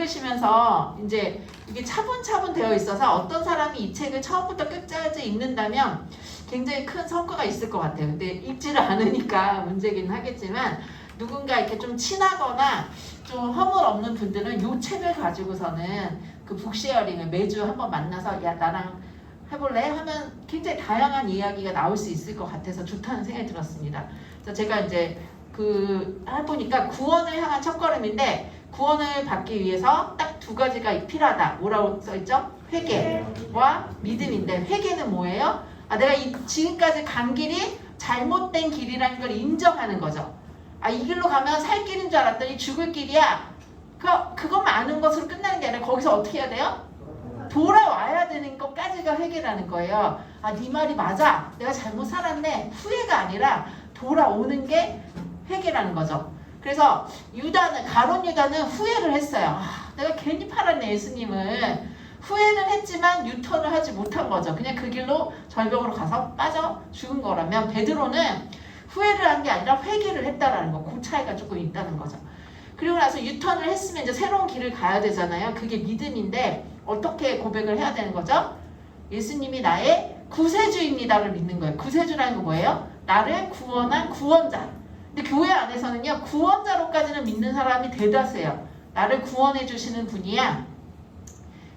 읽으시면서 이제 이게 차분차분 되어 있어서 어떤 사람이 이 책을 처음부터 끝까지 읽는다면 굉장히 큰 성과가 있을 것 같아요. 근데 읽지를 않으니까 문제긴 하겠지만 누군가 이렇게 좀 친하거나 좀 허물 없는 분들은 이 책을 가지고서는 그 북쉐어링을 매주 한번 만나서 야 나랑 해볼래? 하면 굉장히 다양한 이야기가 나올 수 있을 것 같아서 좋다는 생각이 들었습니다. 그래서 제가 이제 해보니까 구원을 향한 첫걸음인데 구원을 받기 위해서 딱 두 가지가 필요하다. 뭐라고 써있죠? 회개와 믿음인데 회개는 뭐예요? 내가 지금까지 간 길이 잘못된 길이라는 걸 인정하는 거죠. 이 길로 가면 살 길인 줄 알았더니 죽을 길이야. 그것만 아는 것으로 끝나는 게 아니라 거기서 어떻게 해야 돼요? 돌아와야 되는 것까지가 회개라는 거예요. 네 말이 맞아. 내가 잘못 살았네. 후회가 아니라 돌아오는 게 회개라는 거죠. 그래서 가론 유다는 후회를 했어요. 내가 괜히 팔았네 예수님을. 후회는 했지만 유턴을 하지 못한 거죠. 그냥 그 길로 절벽으로 가서 빠져 죽은 거라면 베드로는 후회를 한 게 아니라 회개를 했다라는 거. 그 차이가 조금 있다는 거죠. 그리고 나서 유턴을 했으면 이제 새로운 길을 가야 되잖아요. 그게 믿음인데 어떻게 고백을 해야 되는 거죠? 예수님이 나의 구세주입니다를 믿는 거예요. 구세주라는 거 뭐예요? 나를 구원한 구원자. 근데 교회 안에서는요. 구원자로까지는 믿는 사람이 대다수예요. 나를 구원해 주시는 분이야.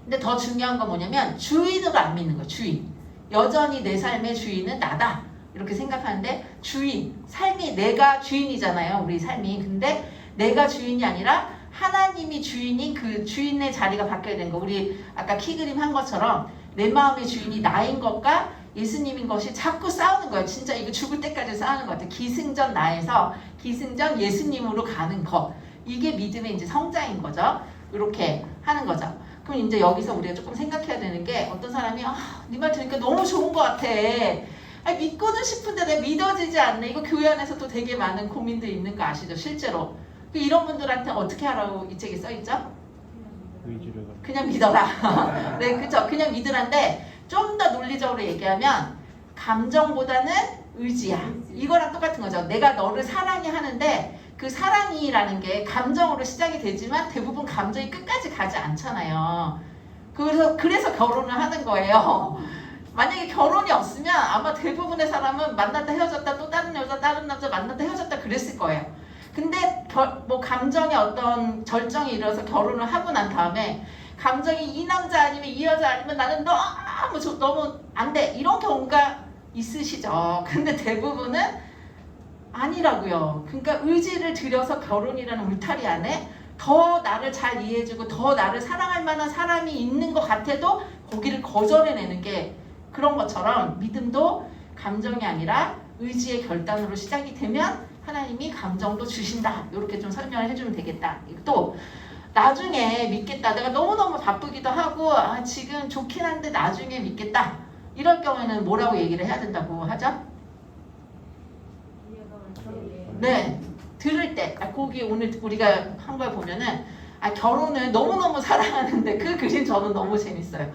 근데 더 중요한 건 뭐냐면 주인으로 안 믿는 거예요. 주인. 여전히 내 삶의 주인은 나다. 이렇게 생각하는데 주인. 삶이 내가 주인이잖아요. 우리 삶이. 근데 내가 주인이 아니라 하나님이 주인인 그 주인의 자리가 바뀌어야 되는 거. 우리 아까 키 그림 한 것처럼 내 마음의 주인이 나인 것과 예수님인 것이 자꾸 싸우는 거예요. 진짜 이거 죽을 때까지 싸우는 것 같아요. 기승전 나에서 기승전 예수님으로 가는 것. 이게 믿음의 이제 성장인 거죠. 이렇게 하는 거죠. 그럼 이제 여기서 우리가 조금 생각해야 되는 게 어떤 사람이 네 말 들으니까 너무 좋은 것 같아. 믿고는 싶은데 내가 믿어지지 않네. 이거 교회 안에서도 되게 많은 고민들이 있는 거 아시죠? 실제로. 이런 분들한테 어떻게 하라고 이 책에 써있죠? 그냥 믿어라. 네, 그쵸. 그냥 믿으란데 좀 더 논리적으로 얘기하면 감정보다는 의지야. 이거랑 똑같은 거죠. 내가 너를 사랑해 하는데 그 사랑이라는 게 감정으로 시작이 되지만 대부분 감정이 끝까지 가지 않잖아요. 그래서 결혼을 하는 거예요. 만약에 결혼이 없으면 아마 대부분의 사람은 만났다 헤어졌다 또 다른 여자 다른 남자 만났다 헤어졌다 그랬을 거예요. 근데 감정의 어떤 절정이 일어서 결혼을 하고 난 다음에 감정이 이 남자 아니면 이 여자 아니면 나는 너무 안 돼. 이런 경우가 있으시죠. 근데 대부분은 아니라고요. 그러니까 의지를 들여서 결혼이라는 울타리 안에 더 나를 잘 이해해주고 더 나를 사랑할 만한 사람이 있는 것 같아도 거기를 거절해내는 게 그런 것처럼 믿음도 감정이 아니라 의지의 결단으로 시작이 되면 하나님이 감정도 주신다. 이렇게 좀 설명을 해주면 되겠다. 또 나중에 믿겠다. 내가 너무너무 바쁘기도 하고 지금 좋긴 한데 나중에 믿겠다. 이럴 경우에는 뭐라고 얘기를 해야 된다고 하죠? 네. 들을 때 거기 오늘 우리가 한 걸 보면은 결혼을 너무너무 사랑하는데 그 그림 저는 너무 재밌어요.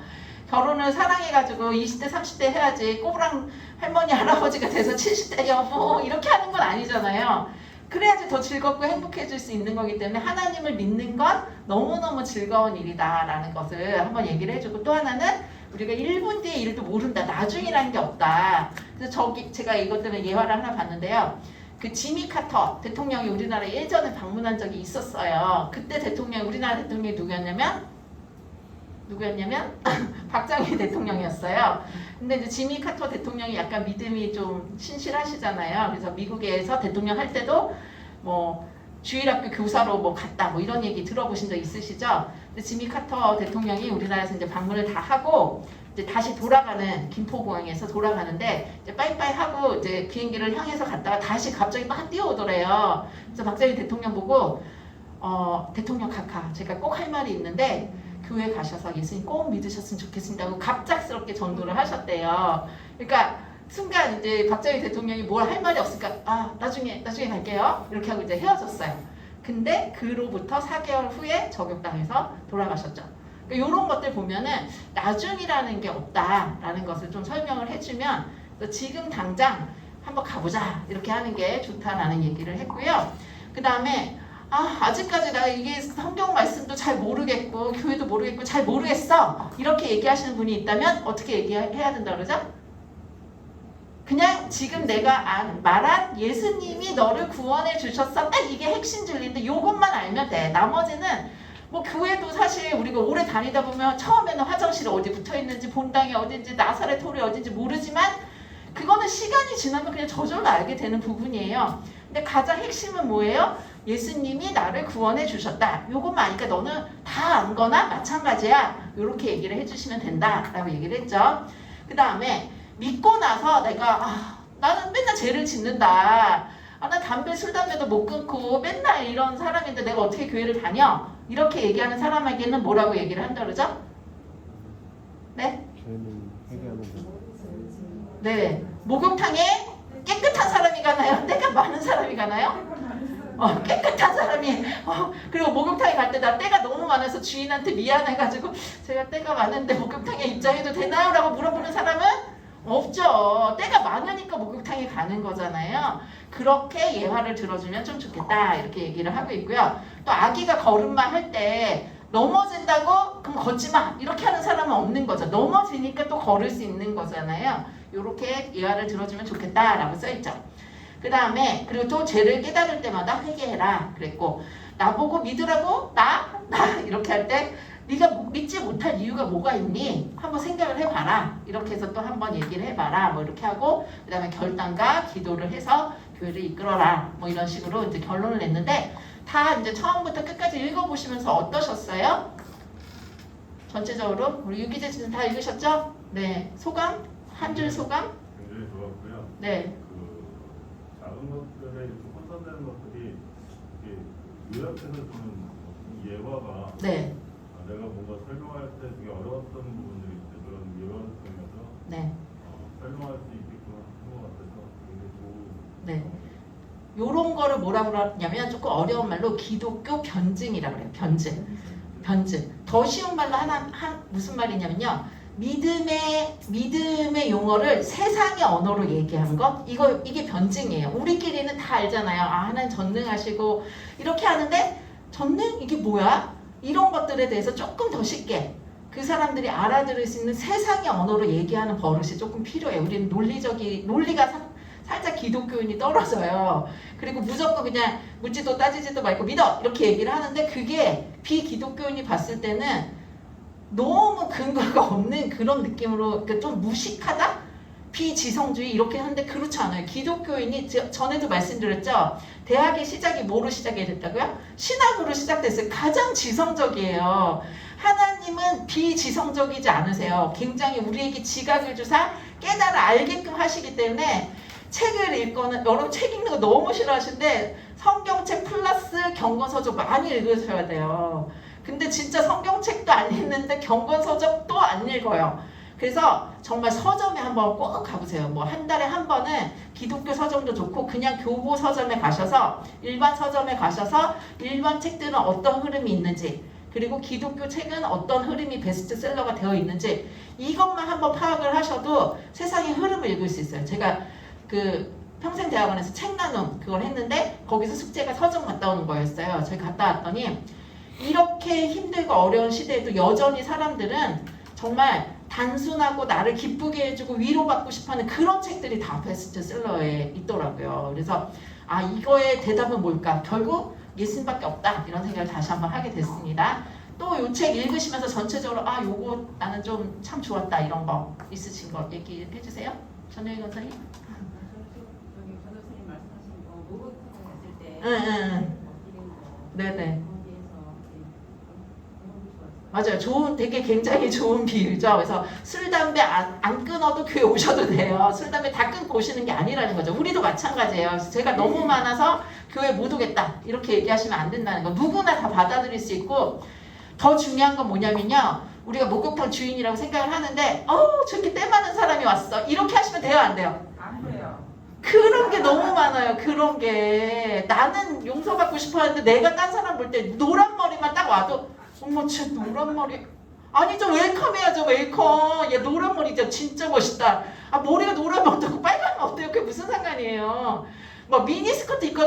결혼을 사랑해가지고 20대 30대 해야지 꼬부랑 할머니 할아버지가 돼서 70대 여보 이렇게 하는 건 아니잖아요. 그래야지 더 즐겁고 행복해질 수 있는 거기 때문에 하나님을 믿는 건 너무너무 즐거운 일이다 라는 것을 한번 얘기를 해주고 또 하나는 우리가 1분 뒤의 일도 모른다. 나중이라는 게 없다. 그래서 제가 이것 때문에 예화를 하나 봤는데요. 그 지미 카터 대통령이 우리나라에 예전에 방문한 적이 있었어요. 그때 우리나라 대통령이 누구였냐면 박정희 대통령이었어요. 근데 이제 지미 카터 대통령이 약간 믿음이 좀 신실하시잖아요. 그래서 미국에서 대통령 할 때도 주일학교 교사로 갔다 이런 얘기 들어보신 적 있으시죠? 근데 지미 카터 대통령이 우리나라에서 이제 방문을 다 하고 이제 다시 돌아가는 김포공항에서 돌아가는데 이제 빠이빠이 하고 이제 비행기를 향해서 갔다가 다시 갑자기 막 뛰어오더래요. 그래서 박정희 대통령 보고 대통령 카카 제가 꼭 할 말이 있는데 교회 가셔서 예수님 꼭 믿으셨으면 좋겠습니다 하고 갑작스럽게 전도를 하셨대요. 그러니까 순간 이제 박정희 대통령이 뭘 할 말이 없으니까 나중에 갈게요 이렇게 하고 이제 헤어졌어요. 근데 그로부터 4개월 후에 저격당해서 돌아가셨죠. 그러니까 이런 것들 보면은 나중이라는 게 없다라는 것을 좀 설명을 해주면 지금 당장 한번 가보자 이렇게 하는 게 좋다라는 얘기를 했고요. 그 다음에 아직까지 나 이게 성경 말씀도 잘 모르겠고 교회도 모르겠고 잘 모르겠어 이렇게 얘기하시는 분이 있다면 어떻게 얘기해야 된다 그러죠? 그냥 지금 내가 말한 예수님이 너를 구원해 주셨어 딱 이게 핵심 진리인데 요것만 알면 돼. 나머지는 뭐 교회도 사실 우리가 오래 다니다 보면 처음에는 화장실이 어디 붙어 있는지 본당이 어딘지 나사렛 홀이 어딘지 모르지만 그거는 시간이 지나면 그냥 저절로 알게 되는 부분이에요. 근데 가장 핵심은 뭐예요? 예수님이 나를 구원해 주셨다. 요것만 아니까 너는 다 안 거나 마찬가지야. 요렇게 얘기를 해주시면 된다라고 얘기를 했죠. 그 다음에 믿고 나서 내가 나는 맨날 죄를 짓는다. 나 담배 술 담배도 못 끊고 맨날 이런 사람인데 내가 어떻게 교회를 다녀? 이렇게 얘기하는 사람에게는 뭐라고 얘기를 한다 그러죠? 네? 죄는 회개하는 거. 네. 목욕탕에 깨끗한 사람이 가나요? 때가 많은 사람이 가나요? 깨끗한 사람이 그리고 목욕탕에 갈 때 나 때가 너무 많아서 주인한테 미안해가지고 제가 때가 많은데 목욕탕에 입장해도 되나요? 라고 물어보는 사람은 없죠. 때가 많으니까 목욕탕에 가는 거잖아요. 그렇게 예화를 들어주면 좀 좋겠다 이렇게 얘기를 하고 있고요. 또 아기가 걸음마 할 때 넘어진다고 그럼 걷지 마 이렇게 하는 사람은 없는 거죠. 넘어지니까 또 걸을 수 있는 거잖아요. 이렇게 예화를 들어주면 좋겠다라고 써있죠. 그 다음에 그리고 또 죄를 깨달을 때마다 회개해라 그랬고 나보고 믿으라고 나 이렇게 할 때 네가 믿지 못할 이유가 뭐가 있니? 한번 생각을 해봐라. 이렇게 해서 또 한번 얘기를 해봐라. 뭐 이렇게 하고 그 다음에 결단과 기도를 해서 교회를 이끌어라. 뭐 이런 식으로 이제 결론을 냈는데 다 이제 처음부터 끝까지 읽어보시면서 어떠셨어요? 전체적으로 우리 유기재 씨는 다 읽으셨죠? 네. 소감? 한 줄 소감? 굉장히 좋았고요. 네. 그 작은 것들에 이렇게 혼선되는 것들이 이렇게 요약해서 주는 예화가 네. 내가 뭔가 설명할 때 되게 어려웠던 부분들이 있을 그런 예화를 통해서 네. 설명할 수 있게끔 한 것 같아서 굉장히 좋은. 네. 요런 거를 뭐라고 하냐면 조금 어려운 말로 기독교 변증이라고 그래요. 변증. 더 쉬운 말로 무슨 말이냐면요. 믿음의 용어를 세상의 언어로 얘기하는 것 이게 변증이에요. 우리끼리는 다 알잖아요. 하나님 전능하시고 이렇게 하는데 전능? 이게 뭐야? 이런 것들에 대해서 조금 더 쉽게 그 사람들이 알아들을 수 있는 세상의 언어로 얘기하는 버릇이 조금 필요해요. 우리는 논리가 살짝 기독교인이 떨어져요. 그리고 무조건 그냥 묻지도 따지지도 말고 믿어! 이렇게 얘기를 하는데 그게 비기독교인이 봤을 때는 너무 근거가 없는 그런 느낌으로 그러니까 좀 무식하다? 비지성주의 이렇게 하는데 그렇지 않아요. 기독교인이 전에도 말씀드렸죠. 대학의 시작이 뭐로 시작이 됐다고요? 신학으로 시작됐어요. 가장 지성적이에요. 하나님은 비지성적이지 않으세요. 굉장히 우리에게 지각을 주사 깨달아 알게끔 하시기 때문에 책을 읽거나 여러분 책 읽는 거 너무 싫어하시는데 성경책 플러스 경건서적 많이 읽으셔야 돼요. 근데 진짜 성경책도 안 읽는데 경건서적도 안 읽어요. 그래서 정말 서점에 한번 꼭 가보세요. 뭐 한 달에 한 번은 기독교 서점도 좋고 그냥 교보 서점에 가셔서 일반 서점에 가셔서 일반 책들은 어떤 흐름이 있는지 그리고 기독교 책은 어떤 흐름이 베스트셀러가 되어 있는지 이것만 한번 파악을 하셔도 세상의 흐름을 읽을 수 있어요. 제가 그 평생대학원에서 책 나눔 그걸 했는데 거기서 숙제가 서점 갔다 오는 거였어요. 저희 갔다 왔더니 이렇게 힘들고 어려운 시대에도 여전히 사람들은 정말 단순하고 나를 기쁘게 해주고 위로받고 싶어하는 그런 책들이 다 베스트셀러에 있더라고요. 그래서 이거의 대답은 뭘까? 결국 예수님밖에 없다 이런 생각을 다시 한번 하게 됐습니다. 또 이 책 읽으시면서 전체적으로 요거 나는 좀 참 좋았다 이런 거 있으신 거 얘기해 주세요. 전효희 권사님. 저기 전도사님 말씀하신 거 목욕탕에 갔을 때 응. 네네. 맞아요. 되게 굉장히 좋은 비유죠. 그래서 술, 담배 안 끊어도 교회 오셔도 돼요. 술, 담배 다 끊고 오시는 게 아니라는 거죠. 우리도 마찬가지예요. 제가 너무 많아서 교회 못 오겠다. 이렇게 얘기하시면 안 된다는 거. 누구나 다 받아들일 수 있고 더 중요한 건 뭐냐면요. 우리가 목욕탕 주인이라고 생각을 하는데 저렇게 때 많은 사람이 왔어. 이렇게 하시면 돼요? 안 돼요? 안 돼요. 그런 게 너무 많아요. 그런 게. 나는 용서받고 싶어 하는데 내가 딴 사람 볼 때 노란 머리만 딱 와도 어머 쟤 노란 머리 아니죠. 웰컴 해야죠. 웰컴. 얘 노란 머리죠. 진짜 멋있다. 머리가 노란면 어떡고 빨간면 어때요? 그게 무슨 상관이에요. 막 미니스커트 입고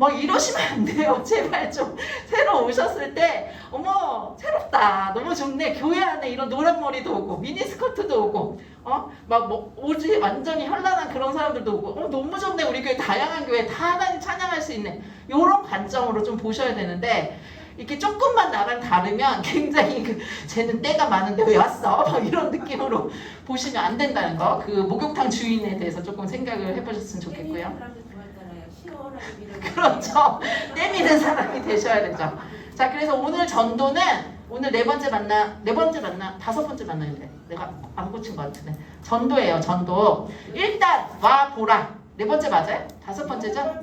뭐 이러시면 안 돼요. 제발 좀 새로 오셨을 때 어머 새롭다 너무 좋네 교회 안에 이런 노란 머리도 오고 미니스커트도 오고 막 뭐 오지 완전히 현란한 그런 사람들도 오고 너무 좋네 우리 교회 다양한 교회 다 하나님 찬양할 수 있네 이런 관점으로 좀 보셔야 되는데 이렇게 조금만 나랑 다르면 굉장히 쟤는 때가 많은데 왜 왔어? 막 이런 느낌으로 보시면 안 된다는 거. 그 목욕탕 주인에 대해서 조금 생각을 해보셨으면 좋겠고요. 그렇죠. 때미는 사람이 되셔야 되죠. 자, 그래서 오늘 전도는 오늘 네 번째 만나 다섯 번째 만나는데 내가 안 고친 것 같은데 전도예요. 전도. 일단 와 보라. 네 번째 맞아요? 다섯 번째죠?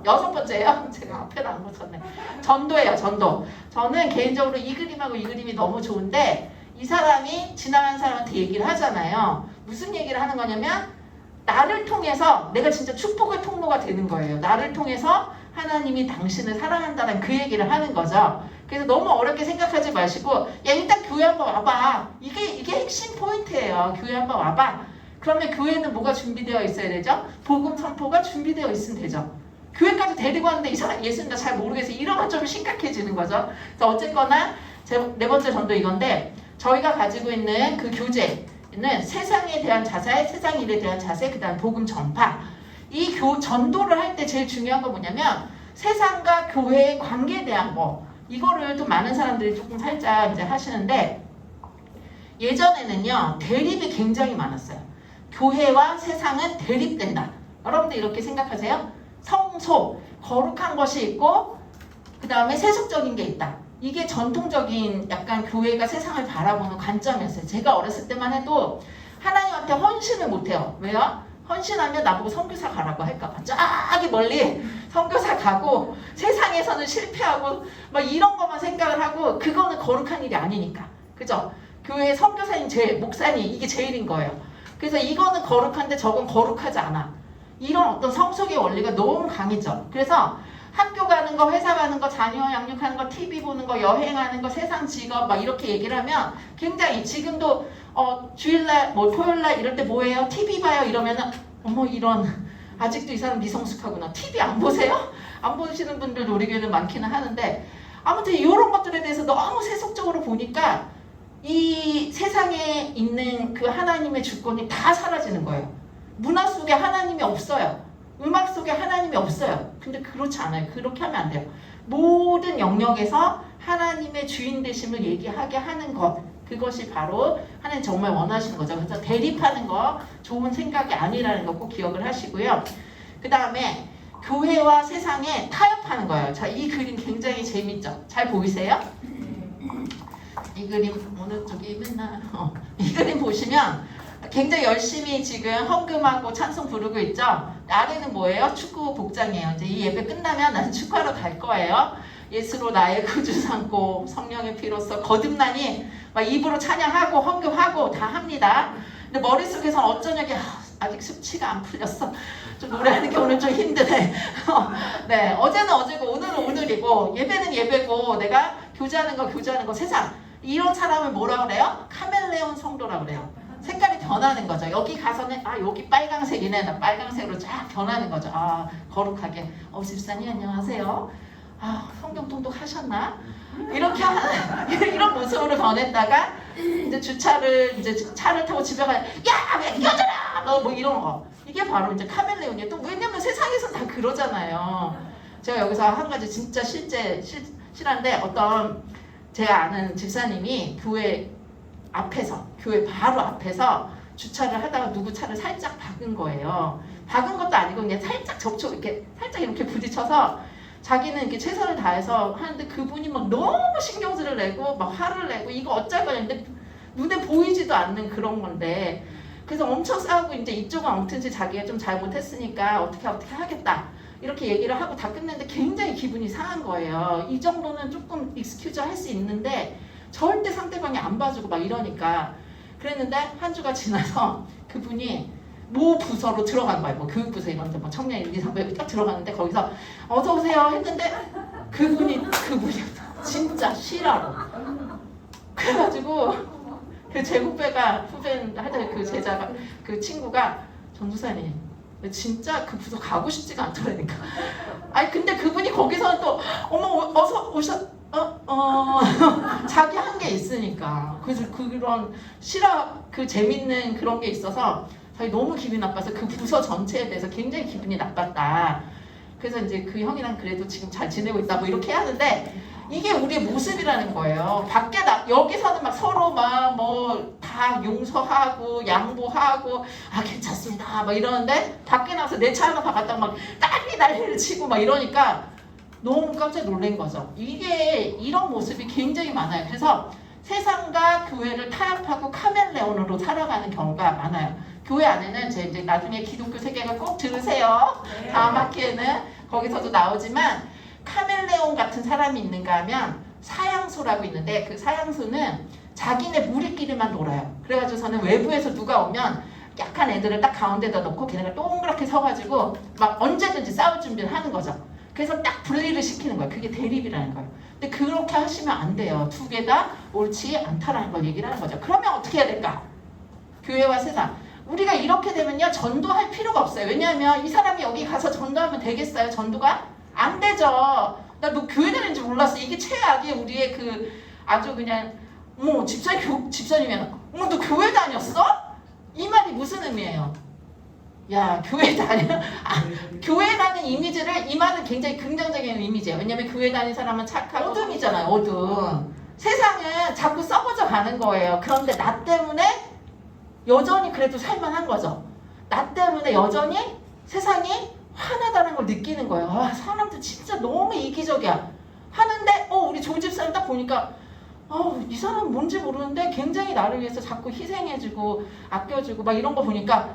여섯 번째예요? 제가 앞에는 안 고쳤네. 전도예요, 전도. 저는 개인적으로 이 그림하고 이 그림이 너무 좋은데 이 사람이 지나간 사람한테 얘기를 하잖아요. 무슨 얘기를 하는 거냐면 나를 통해서 내가 진짜 축복의 통로가 되는 거예요. 나를 통해서 하나님이 당신을 사랑한다는 그 얘기를 하는 거죠. 그래서 너무 어렵게 생각하지 마시고 야 일단 교회 한번 와봐. 이게 핵심 포인트예요. 교회 한번 와봐. 그러면 교회는 뭐가 준비되어 있어야 되죠? 복음 선포가 준비되어 있으면 되죠. 교회까지 데리고 왔는데 이 사람 예수님도 잘 모르겠어요. 이러면 좀 심각해지는 거죠. 그래서 어쨌거나 제 네 번째 전도 이건데 저희가 가지고 있는 그 교재는 세상에 대한 자세, 세상 일에 대한 자세, 그 다음 복음 전파. 이 전도를 할 때 제일 중요한 건 뭐냐면 세상과 교회의 관계에 대한 거 이거를 또 많은 사람들이 조금 살짝 이제 하시는데 예전에는요 대립이 굉장히 많았어요. 교회와 세상은 대립된다. 여러분들 이렇게 생각하세요? 성소, 거룩한 것이 있고 그 다음에 세속적인 게 있다. 이게 전통적인 약간 교회가 세상을 바라보는 관점이었어요. 제가 어렸을 때만 해도 하나님한테 헌신을 못해요. 왜요? 헌신하면 나보고 선교사 가라고 할까봐 저기 멀리 선교사 가고 세상에서는 실패하고 막 이런 것만 생각을 하고 그거는 거룩한 일이 아니니까. 그죠? 교회 선교사님 목사님 이게 제일인 거예요. 그래서 이거는 거룩한데 저건 거룩하지 않아. 이런 어떤 성속의 원리가 너무 강했죠. 그래서 학교 가는 거, 회사 가는 거, 자녀 양육하는 거, TV 보는 거, 여행하는 거, 세상 직업 막 이렇게 얘기를 하면 굉장히 지금도 주일날 뭐 토요일날 이럴 때 뭐해요? TV 봐요 이러면은 어머 이런 아직도 이 사람 미성숙하구나. TV 안 보세요? 안 보시는 분들도 우리 교회는 많기는 하는데 아무튼 이런 것들에 대해서 너무 세속적으로 보니까 이 세상에 있는 그 하나님의 주권이 다 사라지는 거예요. 문화 속에 하나님이 없어요. 음악 속에 하나님이 없어요. 근데 그렇지 않아요. 그렇게 하면 안 돼요. 모든 영역에서 하나님의 주인 되심을 얘기하게 하는 것 그것이 바로 하나님 정말 원하시는 거죠. 그래서 대립하는 거 좋은 생각이 아니라는 거 꼭 기억을 하시고요. 그 다음에 교회와 세상에 타협하는 거예요. 자, 이 그림 굉장히 재밌죠? 잘 보이세요? 이 그림 어느 쪽이 맨날 이 그림 보시면 굉장히 열심히 지금 헌금하고 찬송 부르고 있죠. 아래는 뭐예요? 축구 복장이에요. 이제 이 예배 끝나면 나는 축구하러 갈 거예요. 예수로 나의 구주 삼고 성령의 피로써 거듭나니 막 입으로 찬양하고 헌금하고 다 합니다. 근데 머릿속에서는 어쩌냐게 아직 숙취가 안 풀렸어. 좀 노래하는 게 오늘 좀 힘드네. 네, 어제는 어제고 오늘은 오늘이고 예배는 예배고 내가 교제하는 거 세상 이런 사람을 뭐라 그래요? 카멜레온 성도라 그래요. 색깔이 변하는 거죠. 여기 가서는 여기 빨강색이네. 나 빨강색으로 쫙 변하는 거죠. 거룩하게 집사님 안녕하세요. 성경 통독하셨나? 이렇게 하는 이런 모습으로 변했다가 이제 이제 차를 타고 집에 가야 왜 끼어들어! 뭐 이런 거. 이게 바로 이제 카멜레온이에요. 또 왜냐면 세상에선 다 그러잖아요. 제가 여기서 한 가지 진짜 실한데 어떤 제가 아는 집사님이 교회 바로 앞에서 주차를 하다가 누구 차를 살짝 박은 거예요. 박은 것도 아니고 그냥 살짝 살짝 이렇게 부딪혀서 자기는 이렇게 최선을 다해서 하는데 그분이 막 너무 신경질을 내고 막 화를 내고 이거 어쩔 거냐 근데 눈에 보이지도 않는 그런 건데 그래서 엄청 싸우고 이제 이쪽은 엉튼지 자기가 좀 잘못했으니까 어떻게 하겠다 이렇게 얘기를 하고 다 끝냈는데 굉장히 기분이 상한 거예요. 이 정도는 조금 익스큐즈 할 수 있는데 절대 상대방이 안 봐주고 막 이러니까 그랬는데 한 주가 지나서 그분이 모 부서로 들어간 거예요. 뭐 교육부서 이런데 뭐 청년 1, 2, 3 여기 딱 들어갔는데 거기서 어서 오세요 했는데 그분이 진짜 실화로 그래가지고 그 제 후배인 하여튼 그 제자가 그 친구가 전도사님 진짜 그 부서 가고 싶지가 않더라니까. 아니 근데 그분이 거기서는 또 어머 어서 오셔 자기 한 게 있으니까. 그래서 그런 그 재밌는 그런 게 있어서 저희 너무 기분이 나빠서 그 부서 전체에 대해서 굉장히 기분이 나빴다. 그래서 이제 그 형이랑 그래도 지금 잘 지내고 있다고 이렇게 하는데 이게 우리의 모습이라는 거예요. 밖에 여기서는 막 서로 막 뭐 다 용서하고 양보하고 아 괜찮습니다 막 이러는데 밖에 나와서 내 차 하나 바꿨다고 막 난리를 치고 막 이러니까 너무 깜짝 놀란 거죠. 이게 이런 모습이 굉장히 많아요. 그래서 세상과 교회를 타협하고 카멜레온으로 살아가는 경우가 많아요. 교회 안에는 제 이제 나중에 기독교 세계가 꼭 들으세요. 다음 학기에는 거기서도 나오지만 카멜레온 같은 사람이 있는가 하면 사양수라고 있는데 그 사양수는 자기네 무리끼리만 놀아요. 그래가지고서는 외부에서 누가 오면 약한 애들을 딱 가운데다 놓고 걔네가 동그랗게 서가지고 막 언제든지 싸울 준비를 하는 거죠. 그래서 딱 분리를 시키는 거예요. 그게 대립이라는 거예요. 근데 그렇게 하시면 안 돼요. 두 개 다 옳지 않다라는 걸 얘기를 하는 거죠. 그러면 어떻게 해야 될까? 교회와 세상. 우리가 이렇게 되면요. 전도할 필요가 없어요. 왜냐하면 이 사람이 여기 가서 전도하면 되겠어요? 전도가? 안 되죠. 나 너 교회 다니는지 몰랐어. 이게 최악의 우리의 그 아주 그냥 집사님이면 너 교회 다녔어? 이 말이 무슨 의미예요? 야 교회 다녀? 교회 다니는 이미지를 이 말은 굉장히 긍정적인 이미지예요. 왜냐면 교회 다니는 사람은 착하고 어둠이잖아요. 어둠. 세상은 자꾸 썩어져 가는 거예요. 그런데 나 때문에 여전히 그래도 살만한 거죠. 나 때문에 여전히 세상이 화나다는 걸 느끼는 거예요. 아, 사람들 진짜 너무 이기적이야. 하는데 우리 조 집사님 딱 보니까 이 사람 뭔지 모르는데 굉장히 나를 위해서 자꾸 희생해주고 아껴주고 막 이런 거 보니까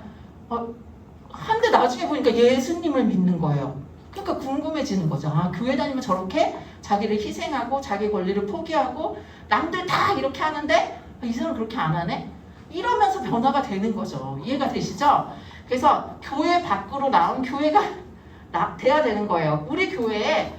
한데 나중에 보니까 예수님을 믿는 거예요. 그러니까 궁금해지는 거죠. 아, 교회 다니면 저렇게 자기를 희생하고 자기 권리를 포기하고 남들 다 이렇게 하는데 이 사람 그렇게 안 하네? 이러면서 변화가 되는 거죠. 이해가 되시죠? 그래서 교회 밖으로 나온 교회가 돼야 되는 거예요. 우리 교회에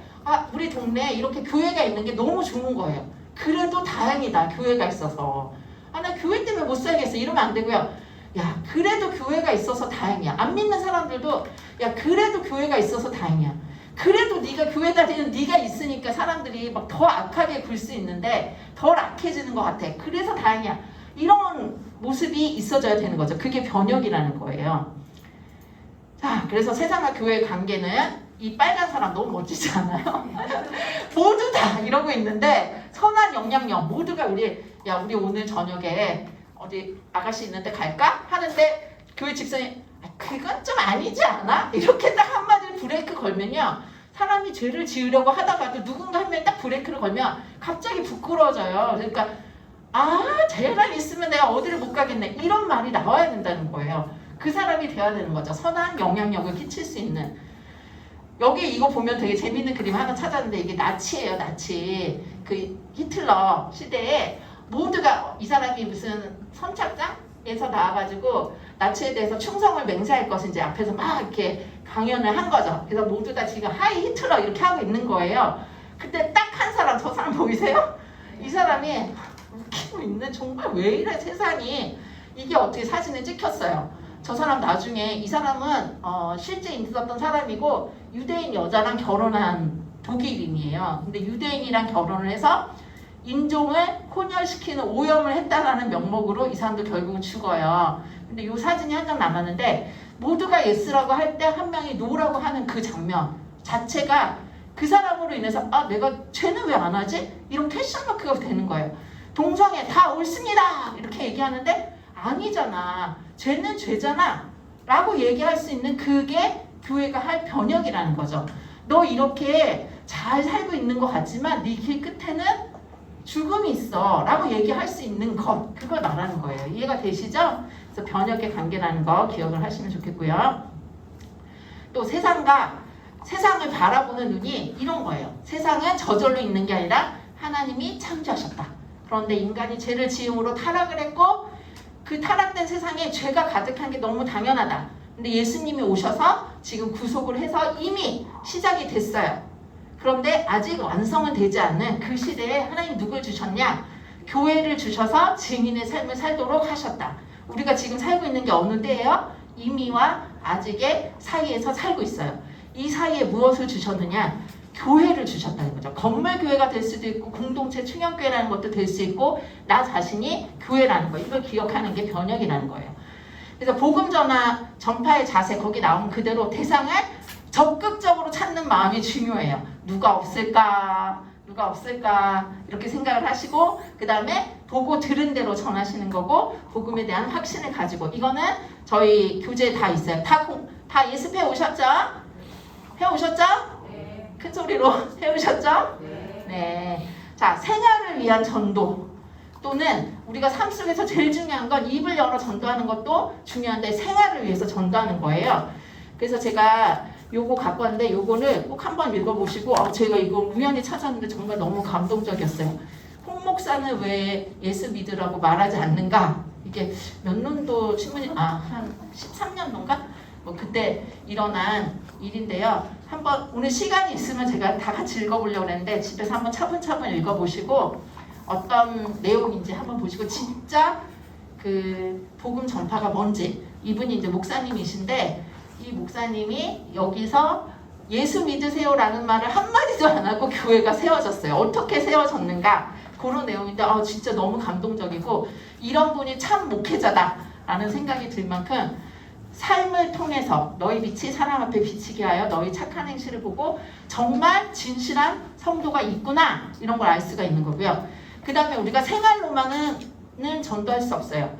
우리 동네에 이렇게 교회가 있는 게 너무 좋은 거예요. 그래도 다행이다. 교회가 있어서. 나 교회 때문에 못 살겠어. 이러면 안 되고요. 야 그래도 교회가 있어서 다행이야. 안 믿는 사람들도 야 그래도 교회가 있어서 다행이야. 그래도 네가 교회 다니는 네가 있으니까 사람들이 막 더 악하게 굴 수 있는데 덜 악해지는 것 같아. 그래서 다행이야. 이런 모습이 있어져야 되는 거죠. 그게 변혁이라는 거예요. 자, 그래서 세상과 교회의 관계는 이 빨간 사람 너무 멋지지 않아요? 모두 다 이러고 있는데 선한 영향력 모두가 우리 오늘 저녁에 어디 아가씨 있는데 갈까? 하는데 교회 집사님 그건 좀 아니지 않아? 이렇게 딱 한마디를 브레이크 걸면요. 사람이 죄를 지으려고 하다가도 누군가 한 명이 딱 브레이크를 걸면 갑자기 부끄러워져요. 그러니까 쟤랑 있으면 내가 어디를 못 가겠네. 이런 말이 나와야 된다는 거예요. 그 사람이 돼야 되는 거죠. 선한 영향력을 끼칠 수 있는. 여기 이거 보면 되게 재밌는 그림 하나 찾았는데 이게 나치예요. 나치. 그 히틀러 시대에 모두가 이 사람이 무슨 선착장에서 나와가지고 나치에 대해서 충성을 맹세할 것을 이제 앞에서 막 이렇게 강연을 한 거죠. 그래서 모두 다 지금 하이 히틀러 이렇게 하고 있는 거예요. 그때 딱 한 사람, 저 사람 보이세요? 이 사람이 웃기고 있는 정말 왜 이래 세상이. 이게 어떻게 사진에 찍혔어요. 저 사람 나중에 이 사람은 실제 있었던 사람이고 유대인 여자랑 결혼한 독일인이에요. 근데 유대인이랑 결혼을 해서 인종을 혼혈시키는 오염을 했다라는 명목으로 이 사람도 결국은 죽어요. 근데 이 사진이 한 장 남았는데 모두가 예스라고 할 때 한 명이 노라고 하는 그 장면 자체가 그 사람으로 인해서 내가 쟤는 왜 안 하지? 이런 퀘션마크가 되는 거예요. 동성애 다 옳습니다 이렇게 얘기하는데 아니잖아. 죄는 죄잖아 라고 얘기할 수 있는 그게 교회가 할 변혁이라는 거죠. 너 이렇게 잘 살고 있는 것 같지만 네 길 끝에는 죽음이 있어 라고 얘기할 수 있는 것, 그걸 말하는 거예요. 이해가 되시죠? 그래서 변혁의 관계라는 거 기억을 하시면 좋겠고요. 또 세상을 바라보는 눈이 이런 거예요. 세상은 저절로 있는 게 아니라 하나님이 창조하셨다. 그런데 인간이 죄를 지음으로 타락을 했고 그 타락된 세상에 죄가 가득한 게 너무 당연하다. 근데 예수님이 오셔서 지금 구속을 해서 이미 시작이 됐어요. 그런데 아직 완성은 되지 않는 그 시대에 하나님 누굴 주셨냐? 교회를 주셔서 증인의 삶을 살도록 하셨다. 우리가 지금 살고 있는 게 어느 때예요? 이미와 아직의 사이에서 살고 있어요. 이 사이에 무엇을 주셨느냐? 교회를 주셨다는 거죠. 건물 교회가 될 수도 있고 공동체 충영교회라는 것도 될 수 있고 나 자신이 교회라는 거, 이걸 기억하는 게 변혁이라는 거예요. 그래서 복음 전파의 자세, 거기 나온 그대로 대상을 적극적으로 찾는 마음이 중요해요. 누가 없을까? 누가 없을까? 이렇게 생각을 하시고 그 다음에 보고 들은 대로 전하시는 거고 복음에 대한 확신을 가지고 이거는 저희 교재에 다 있어요. 다 예습해 오셨죠? 해오셨죠? 네. 큰 소리로 해오셨죠? 네. 네. 자, 생활을 위한 전도 또는 우리가 삶 속에서 제일 중요한 건 입을 열어 전도하는 것도 중요한데 생활을 위해서 전도하는 거예요. 그래서 제가 요거 갖고 왔는데 요거를 꼭 한번 읽어보시고 제가 이거 우연히 찾았는데 정말 너무 감동적이었어요. 홍 목사는 왜 예수 믿으라고 말하지 않는가? 이게 몇 년도 신문이 한 13년도인가? 뭐 그때 일어난 일인데요. 한번 오늘 시간이 있으면 제가 다 같이 읽어보려고 했는데 집에서 한번 차분차분 읽어보시고 어떤 내용인지 한번 보시고 진짜 그 복음 전파가 뭔지 이분이 이제 목사님이신데 이 목사님이 여기서 예수 믿으세요라는 말을 한마디도 안 하고 교회가 세워졌어요. 어떻게 세워졌는가? 그런 내용인데 진짜 너무 감동적이고 이런 분이 참 목회자다라는 생각이 들 만큼 삶을 통해서 너희 빛이 사람 앞에 비치게 하여 너희 착한 행실을 보고 정말 진실한 성도가 있구나 이런 걸 알 수가 있는 거고요. 그 다음에 우리가 생활로만은 전도할 수 없어요.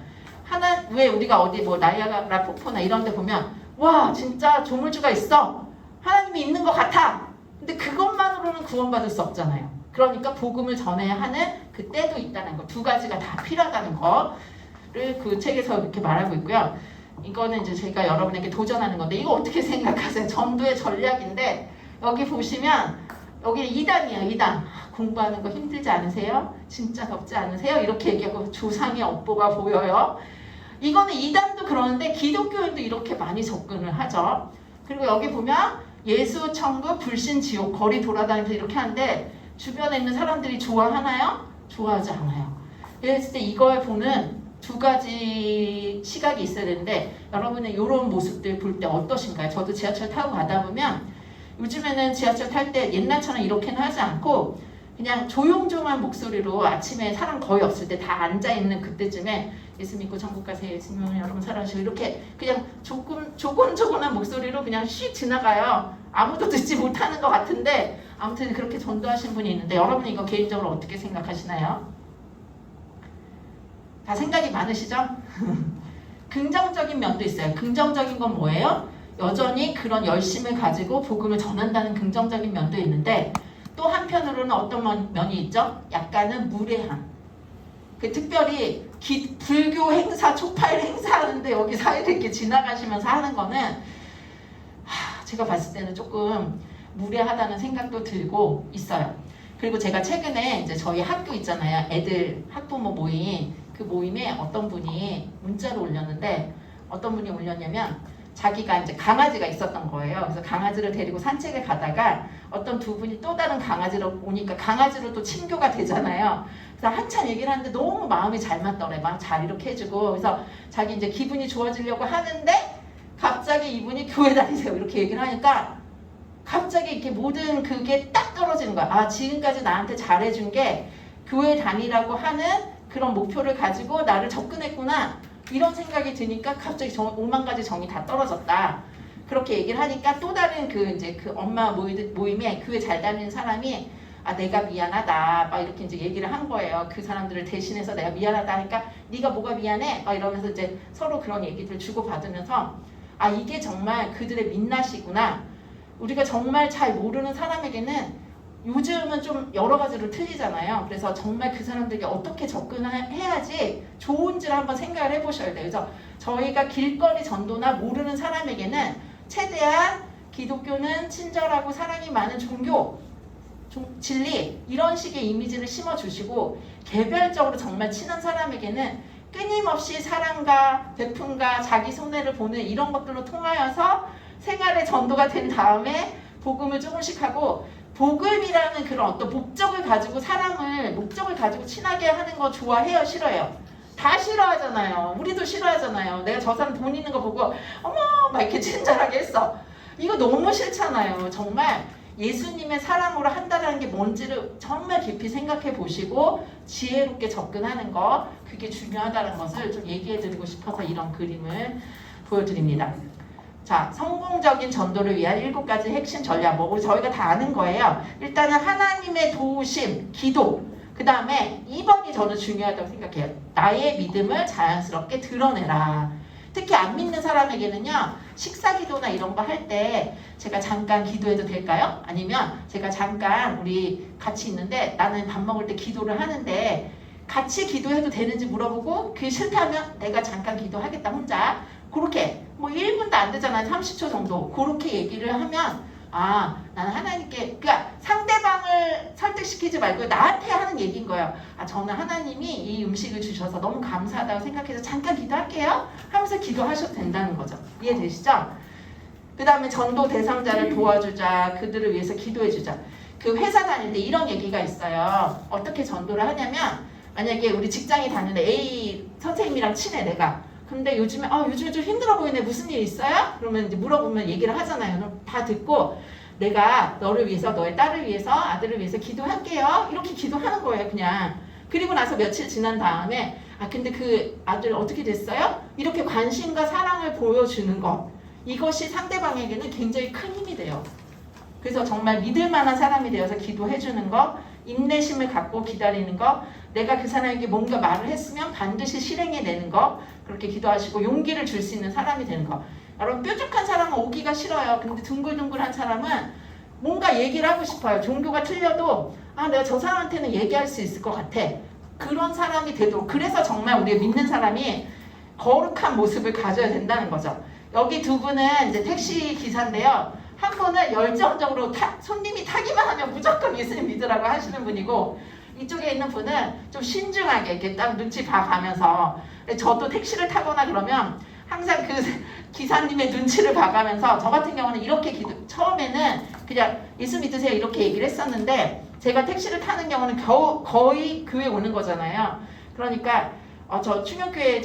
왜 우리가 어디 뭐 나이아가라 폭포나 이런 데 보면 와 진짜 조물주가 있어. 하나님이 있는 것 같아. 근데 그것만으로는 구원받을 수 없잖아요. 그러니까 복음을 전해야 하는 그 때도 있다는 거. 두 가지가 다 필요하다는 거를 그 책에서 이렇게 말하고 있고요. 이거는 이제 제가 여러분에게 도전하는 건데 이거 어떻게 생각하세요? 전도의 전략인데 여기 보시면 여기 2단이에요. 2단. 공부하는 거 힘들지 않으세요? 진짜 덥지 않으세요? 이렇게 얘기하고 조상의 업보가 보여요. 이거는 2단도 그러는데 기독교인도 이렇게 많이 접근을 하죠. 그리고 여기 보면 예수, 천국, 불신, 지옥 거리 돌아다니면서 이렇게 하는데 주변에 있는 사람들이 좋아하나요? 좋아하지 않아요. 그랬을 때 이걸 보는 두 가지 시각이 있어야 되는데 여러분의 이런 모습들 볼 때 어떠신가요? 저도 지하철 타고 가다 보면 요즘에는 지하철 탈 때 옛날처럼 이렇게는 하지 않고 그냥 조용조용한 목소리로 아침에 사람 거의 없을 때 다 앉아있는 그때쯤에 예수 믿고 천국 가세요. 예수님은 여러분 사랑하시고 이렇게 그냥 조곤조곤한 목소리로 그냥 씩 지나가요. 아무도 듣지 못하는 것 같은데 아무튼 그렇게 전도하신 분이 있는데 여러분이 이거 개인적으로 어떻게 생각하시나요? 다 생각이 많으시죠? 긍정적인 면도 있어요. 긍정적인 건 뭐예요? 여전히 그런 열심을 가지고 복음을 전한다는 긍정적인 면도 있는데 또 한편으로는 어떤 면이 있죠? 약간은 무례함. 특별히 불교 행사, 촉파일 행사하는데 여기 사이를 이렇게 지나가시면서 하는 거는 제가 봤을 때는 조금 무례하다는 생각도 들고 있어요. 그리고 제가 최근에 이제 저희 학교 있잖아요. 애들 학부모 모임. 그 모임에 어떤 분이 문자를 올렸는데 어떤 분이 올렸냐면 자기가 이제 강아지가 있었던 거예요. 그래서 강아지를 데리고 산책을 가다가 어떤 두 분이 또 다른 강아지로 오니까 강아지로 또 친교가 되잖아요. 그래서 한참 얘기를 하는데 너무 마음이 잘 맞더래. 막 잘 이렇게 해주고. 그래서 자기 이제 기분이 좋아지려고 하는데 갑자기 이분이 교회 다니세요. 이렇게 얘기를 하니까 갑자기 이렇게 모든 그게 딱 떨어지는 거야. 지금까지 나한테 잘해준 게 교회 다니라고 하는 그런 목표를 가지고 나를 접근했구나. 이런 생각이 드니까 갑자기 5만 가지 정이 다 떨어졌다. 그렇게 얘기를 하니까 또 다른 그 엄마 모임에 교회 잘 다니는 사람이 내가 미안하다 막 이렇게 이제 얘기를 한 거예요. 그 사람들을 대신해서 내가 미안하다 하니까 네가 뭐가 미안해? 막 이러면서 이제 서로 그런 얘기들 주고받으면서 이게 정말 그들의 민낯이구나. 우리가 정말 잘 모르는 사람에게는 요즘은 좀 여러 가지로 틀리잖아요. 그래서 정말 그 사람들에게 어떻게 접근해야지 좋은지를 한번 생각을 해보셔야 돼요. 그래서 저희가 길거리 전도나 모르는 사람에게는 최대한 기독교는 친절하고 사랑이 많은 종교, 진리 이런 식의 이미지를 심어주시고 개별적으로 정말 친한 사람에게는 끊임없이 사랑과 베품과 자기 손해를 보는 이런 것들로 통하여서 생활의 전도가 된 다음에 복음을 조금씩 하고 복음이라는 그런 어떤 목적을 가지고 사람을 목적을 가지고 친하게 하는 거 좋아해요? 싫어요? 다 싫어하잖아요. 우리도 싫어하잖아요. 내가 저 사람 돈 있는 거 보고 어머 막 이렇게 친절하게 했어. 이거 너무 싫잖아요. 정말 예수님의 사랑으로 한다는 게 뭔지를 정말 깊이 생각해 보시고 지혜롭게 접근하는 거, 그게 중요하다는 것을 좀 얘기해 드리고 싶어서 이런 그림을 보여드립니다. 자, 성공적인 전도를 위한 7가지 핵심 전략, 뭐 저희가 다 아는 거예요. 일단은 하나님의 도우심, 기도. 그 다음에 2번이 저는 중요하다고 생각해요. 나의 믿음을 자연스럽게 드러내라. 특히 안 믿는 사람에게는요, 식사 기도나 이런 거 할 때 제가 잠깐 기도해도 될까요? 아니면 제가 잠깐 우리 같이 있는데 나는 밥 먹을 때 기도를 하는데 같이 기도해도 되는지 물어보고 그게 싫다면 내가 잠깐 기도하겠다 혼자. 그렇게 뭐 1분도 안 되잖아요. 30초 정도. 그렇게 얘기를 하면 아, 나는 하나님께, 그러니까 상대방을 설득시키지 말고 나한테 하는 얘기인 거예요. 아, 저는 하나님이 이 음식을 주셔서 너무 감사하다고 생각해서 잠깐 기도할게요 하면서 기도하셔도 된다는 거죠. 이해되시죠? 그 다음에 전도 대상자를 도와주자, 그들을 위해서 기도해주자. 그 회사 다닐 때 이런 얘기가 있어요. 어떻게 전도를 하냐면, 만약에 우리 직장에 다니는데 A 선생님이랑 친해 내가. 근데 요즘에 좀 힘들어 보이네. 무슨 일 있어요? 그러면 이제 물어보면 얘기를 하잖아요. 그럼 다 듣고 내가 너를 위해서, 너의 딸을 위해서, 아들을 위해서 기도할게요. 이렇게 기도하는 거예요, 그냥. 그리고 나서 며칠 지난 다음에 아, 근데 그 아들 어떻게 됐어요? 이렇게 관심과 사랑을 보여주는 것. 이것이 상대방에게는 굉장히 큰 힘이 돼요. 그래서 정말 믿을 만한 사람이 되어서 기도해주는 것, 인내심을 갖고 기다리는 것, 내가 그 사람에게 뭔가 말을 했으면 반드시 실행해내는 것, 그렇게 기도하시고 용기를 줄 수 있는 사람이 되는 것. 여러분, 뾰족한 사람은 오기가 싫어요. 근데 둥글둥글한 사람은 뭔가 얘기를 하고 싶어요. 종교가 틀려도 아, 내가 저 사람한테는 얘기할 수 있을 것 같아. 그런 사람이 되도록. 그래서 정말 우리가 믿는 사람이 거룩한 모습을 가져야 된다는 거죠. 여기 두 분은 이제 택시 기사인데요. 한 분은 열정적으로 손님이 타기만 하면 무조건 예수님 믿으라고 하시는 분이고, 이쪽에 있는 분은 좀 신중하게 이렇게 딱 눈치 봐가면서, 저도 택시를 타거나 그러면 항상 그 기사님의 눈치를 봐가면서, 저 같은 경우는 이렇게 처음에는 그냥 예수 믿으세요 이렇게 얘기를 했었는데, 제가 택시를 타는 경우는 거의 교회 오는 거잖아요. 그러니까 저 충격교회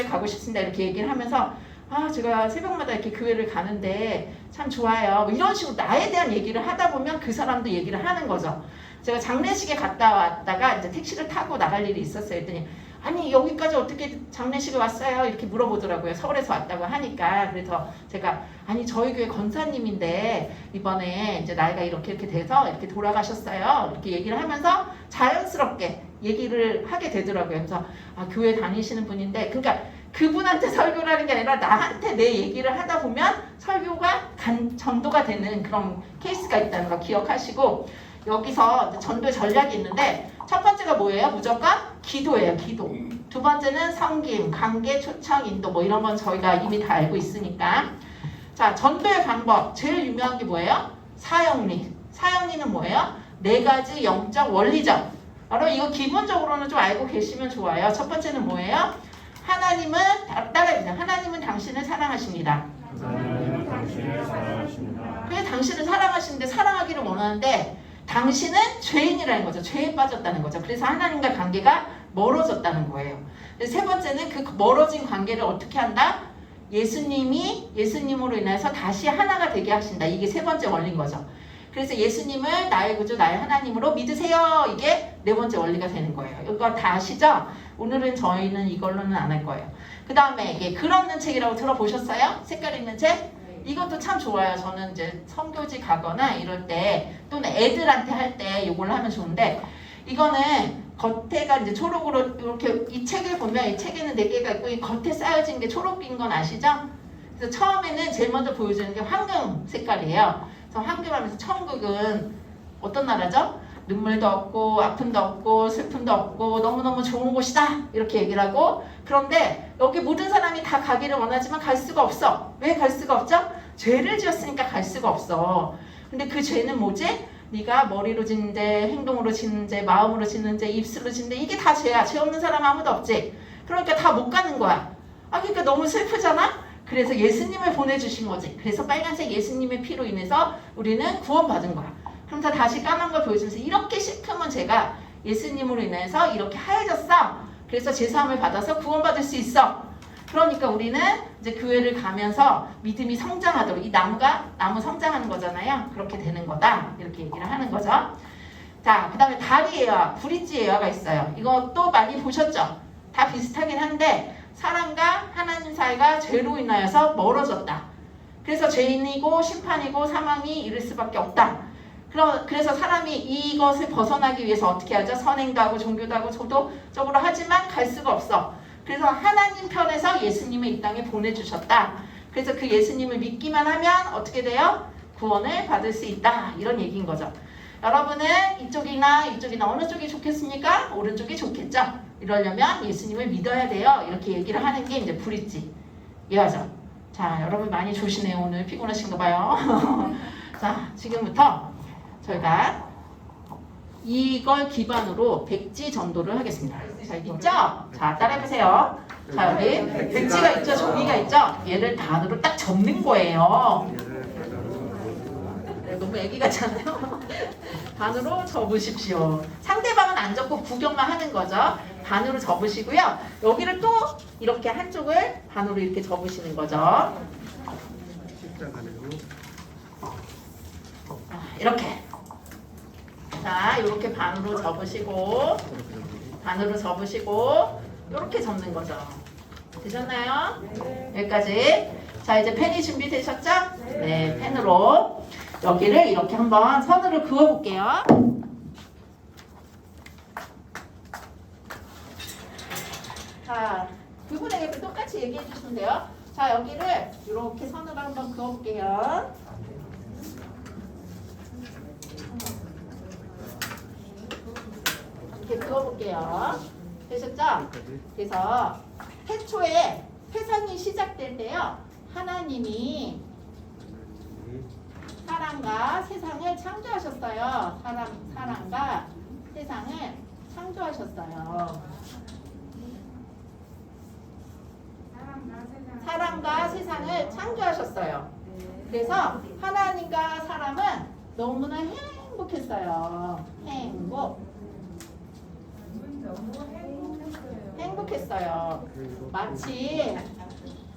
가고 싶습니다 이렇게 얘기를 하면서, 아, 제가 새벽마다 이렇게 교회를 가는데 참 좋아요. 뭐 이런 식으로 나에 대한 얘기를 하다 보면 그 사람도 얘기를 하는 거죠. 제가 장례식에 갔다 왔다가 이제 택시를 타고 나갈 일이 있었어요. 했더니 아니, 여기까지 어떻게 장례식에 왔어요? 이렇게 물어보더라고요. 서울에서 왔다고 하니까. 그래서 제가 아니, 저희 교회 권사님인데 이번에 이제 나이가 이렇게 돼서 이렇게 돌아가셨어요. 이렇게 얘기를 하면서 자연스럽게 얘기를 하게 되더라고요. 그래서 아, 교회 다니시는 분인데, 그러니까 그분한테 설교를 하는 게 아니라 나한테 내 얘기를 하다 보면 설교가 전도가 되는 그런 케이스가 있다는 거 기억하시고, 여기서 전도의 전략이 있는데, 첫 번째가 뭐예요? 무조건 기도예요. 기도. 두 번째는 섬김, 관계, 초청, 인도, 뭐 이런 건 저희가 이미 다 알고 있으니까. 자, 전도의 방법 제일 유명한 게 뭐예요? 사형리. 사형리는 뭐예요? 4가지 영적 원리적. 여러분, 이거 기본적으로는 좀 알고 계시면 좋아요. 첫 번째는 뭐예요? 하나님은 따라해주세요. 하나님은 당신을 사랑하십니다. 하나님은 당신을 사랑하십니다. 그래서 당신을 사랑하시는데, 사랑하기를 원하는데 당신은 죄인이라는 거죠. 죄에 빠졌다는 거죠. 그래서 하나님과 관계가 멀어졌다는 거예요. 세 번째는 그 멀어진 관계를 어떻게 한다? 예수님으로 인해서 다시 하나가 되게 하신다. 이게 세 번째 원리인 거죠. 그래서 예수님을 나의 구주, 나의 하나님으로 믿으세요. 이게 네 번째 원리가 되는 거예요. 이거 다 아시죠? 오늘은 저희는 이걸로는 안 할 거예요. 그 다음에 이게 글 없는 책이라고 들어보셨어요? 색깔 있는 책? 이것도 참 좋아요. 저는 이제 선교지 가거나 이럴 때, 또는 애들한테 할 때 이걸로 하면 좋은데, 이거는 겉에가 이제 초록으로 이렇게, 이 책을 보면 이 책에는 4개가 있고 이 겉에 쌓여진 게 초록인 건 아시죠? 그래서 처음에는 제일 먼저 보여주는 게 황금 색깔이에요. 그래서 황금하면서 천국은 어떤 나라죠? 눈물도 없고 아픔도 없고 슬픔도 없고 너무너무 좋은 곳이다 이렇게 얘기를 하고, 그런데 여기 모든 사람이 다 가기를 원하지만 갈 수가 없어. 왜 갈 수가 없죠? 죄를 지었으니까 갈 수가 없어. 근데 그 죄는 뭐지? 네가 머리로 짓는 죄, 행동으로 짓는 죄, 마음으로 짓는 죄, 입술로 짓는 죄, 이게 다 죄야. 죄 없는 사람 아무도 없지. 그러니까 다 못 가는 거야. 아, 그러니까 너무 슬프잖아? 그래서 예수님을 보내주신 거지. 그래서 빨간색 예수님의 피로 인해서 우리는 구원받은 거야. 항상 다시 까만 걸 보여주면서, 이렇게 슬프면 제가 예수님으로 인해서 이렇게 하얘졌어. 그래서 제사함을 받아서 구원받을 수 있어. 그러니까 우리는 이제 교회를 가면서 믿음이 성장하도록 이 나무 성장하는 거잖아요. 그렇게 되는 거다. 이렇게 얘기를 하는 거죠. 자, 그 다음에 다리예화, 브릿지 예화가 있어요. 이것도 많이 보셨죠? 다 비슷하긴 한데 사람과 하나님 사이가 죄로 인하여서 멀어졌다. 그래서 죄인이고 심판이고 사망이 이를 수밖에 없다. 그래서 사람이 이것을 벗어나기 위해서 어떻게 하죠? 선행도 하고 종교도 하고 소도적으로 하지만 갈 수가 없어. 그래서 하나님 편에서 예수님을 이 땅에 보내주셨다. 그래서 그 예수님을 믿기만 하면 어떻게 돼요? 구원을 받을 수 있다. 이런 얘기인 거죠. 여러분은 이쪽이나 어느 쪽이 좋겠습니까? 오른쪽이 좋겠죠? 이러려면 예수님을 믿어야 돼요. 이렇게 얘기를 하는 게 이제 브릿지 예화죠. 자, 여러분 많이 조시네요. 오늘 피곤하신가 봐요. 자, 지금부터 저희가 이걸 기반으로 백지 전도를 하겠습니다. 자, 여기 있죠? 자, 따라해보세요. 자, 여기 백지가 있죠? 종이가 있죠? 얘를 단으로 딱 접는 거예요. 너무 애기 같잖아요. 반으로 접으십시오. 상대방은 안 접고 구경만 하는 거죠. 반으로 접으시고요. 여기를 또 이렇게 한쪽을 반으로 이렇게 접으시는 거죠. 이렇게. 자, 이렇게 반으로 접으시고 이렇게 접는 거죠. 되셨나요? 여기까지. 자, 이제 펜이 준비되셨죠? 네, 펜으로 여기를 이렇게 한번 선으로 그어볼게요. 자, 그분에게도 똑같이 얘기해 주시면 돼요. 자, 여기를 이렇게 선으로 한번 그어볼게요. 이렇게 그어볼게요. 되셨죠? 그래서 태초에 세상이 시작될 때요, 하나님이 사람과 세상을 창조하셨어요. 사람과 세상을 창조하셨어요. 사람과 세상을 창조하셨어요. 그래서 하나님과 사람은 너무나 행복했어요. 행복했어요. 마치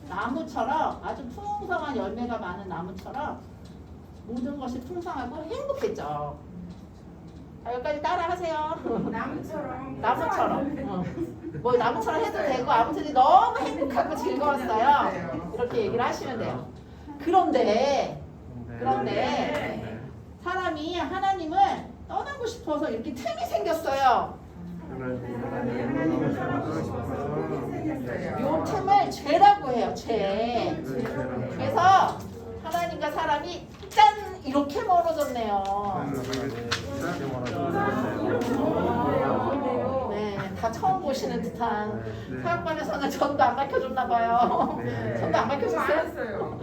나무처럼, 아주 풍성한 열매가 많은 나무처럼 모든 것이 풍성하고 행복했죠. 자, 여기까지 따라 하세요. 나무처럼. 뭐 나무처럼 해도 되고, 아무튼 너무 행복하고 즐거웠어요. 이렇게 얘기를 하시면 돼요. 그런데 사람이 하나님을 떠나고 싶어서 이렇게 틈이 생겼어요. 요 틈을 죄라고 해요. 죄. 그래서 하나님과 사람이 짠 이렇게 멀어졌네요. 네, 다 처음 보시는 듯한 사역반에서는 전도 안 가르쳐줬나 봐요. 전도 안 가르쳐줬어요?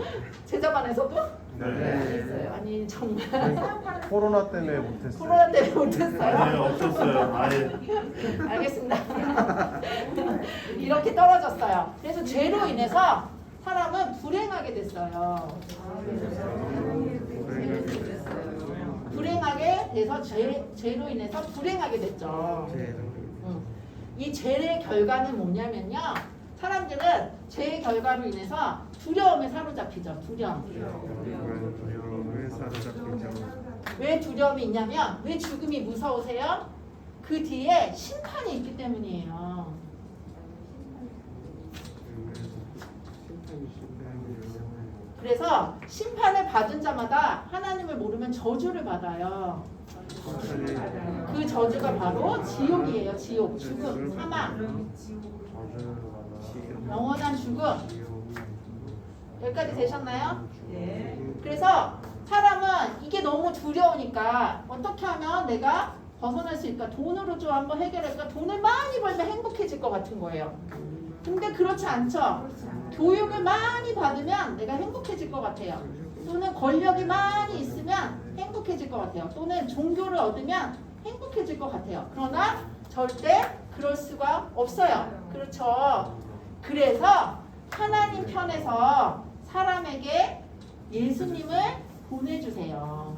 제자반에서도? 네. 아니 정말 코로나 때문에 못했어요. 코로나 때문에 못했어요? 아니 없었어요. 아예. 알겠습니다. 이렇게 떨어졌어요. 그래서 죄로 인해서 사람은 불행하게 됐어요. 불행하게 돼서 죄로 인해서 불행하게 됐죠. 이 죄의 결과는 뭐냐면요, 사람들은 죄의 결과로 인해서 두려움에 사로잡히죠. 두려움. 왜 두려움이 있냐면, 왜 죽음이 무서우세요? 그 뒤에 심판이 있기 때문이에요. 그래서 심판을 받은 자마다 하나님을 모르면 저주를 받아요. 그 저주가 바로 지옥이에요. 지옥, 죽음, 사망, 영원한 죽음. 여기까지 되셨나요? 네. 그래서 사람은 이게 너무 두려우니까 어떻게 하면 내가 벗어날 수 있을까? 돈으로 좀 한번 해결할까? 돈을 많이 벌면 행복해질 것 같은 거예요. 근데 그렇지 않죠. 교육을 많이 받으면 내가 행복해질 것 같아요. 또는 권력이 많이 있으면 행복해질 것 같아요. 또는 종교를 얻으면 행복해질 것 같아요. 그러나 절대 그럴 수가 없어요. 그렇죠. 그래서 하나님 편에서 사람에게 예수님을 보내주세요.